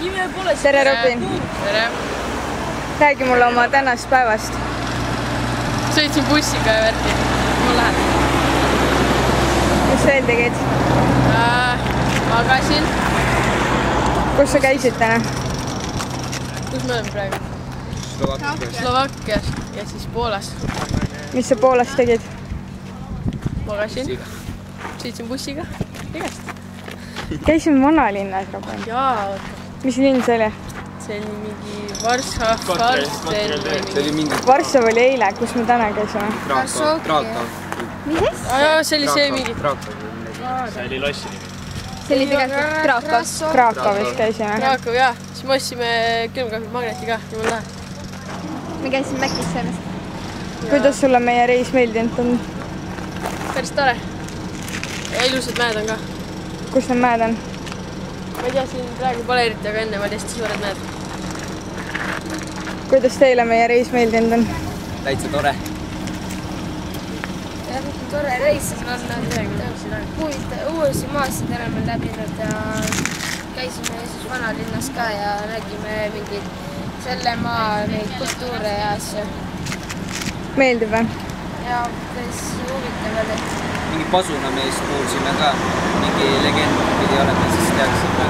Nime pole siin. Tere, Robin. Tere. Räägi mulle oma tänast päevast. Sõitsin bussiga ja värki. Mul läheb. Mis veel tegid? Magasin. Kus sa käisid täna? Kus me oleme praegu? Slovakkias ja siis Poolas. Mis sa Poolas tegid? Magasin. Sõitsin bussiga. Igast. Käisime vanalinnas, Robin. Jaa, Mis linn see oli? see oli mingi Varssav mingi. Varssav oli eile, kus me täna käisime. Mis asja? See oli see mingi. See oli lossi nimi. See oli tegelikult Krakov. Krakowis käisime. Krakov, jah. Siis me ostsime külmkahvit magneti ka. Jumal lähe. Me käisime Mäkis selles. Kuidas sulle meie reis meeldinud on? Päris tore. Ja ilusad mäed on ka. Kus need mäed on? Ma ei tea, siin praegu pole eriti, aga enne oli hästi suured mäed. Kuidas teile meie reis meeldinud on? Täitsa tore. Tore reis on uusi maasid oleme läbinud ja käisime siis vanalinnas ka ja nägime mingid selle maa neid kultuure ja asju. Meeldib või? Ja päris huvitav oli. Mingi pasunameest kuulsime ka. Mingi legend pidi olema, siis teaksime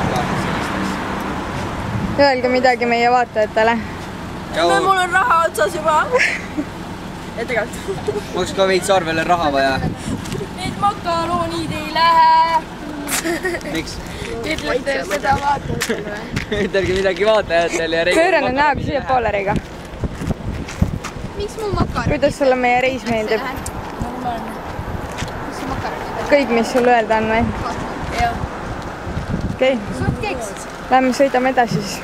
ka sellist asja. Öelge midagi meie vaatajatele. Mul on raha otsas juba. Ja tegelikult. Ma oleks ka veits arvele raha vaja. Need makaronid ei lähe. Miks? Ütlete seda vaatajatele või? Ütelge midagi vaatajatele ja Pööra nüüd näoga siia poole, Reiga. Miks mu makaronid? Kuidas sulle meie reis meeldib? Normaalne. Mis su makaronid on? Kõik, mis sul öelda on või? Jah. Okei. Suht keks. Lähme sõidame edasi siis.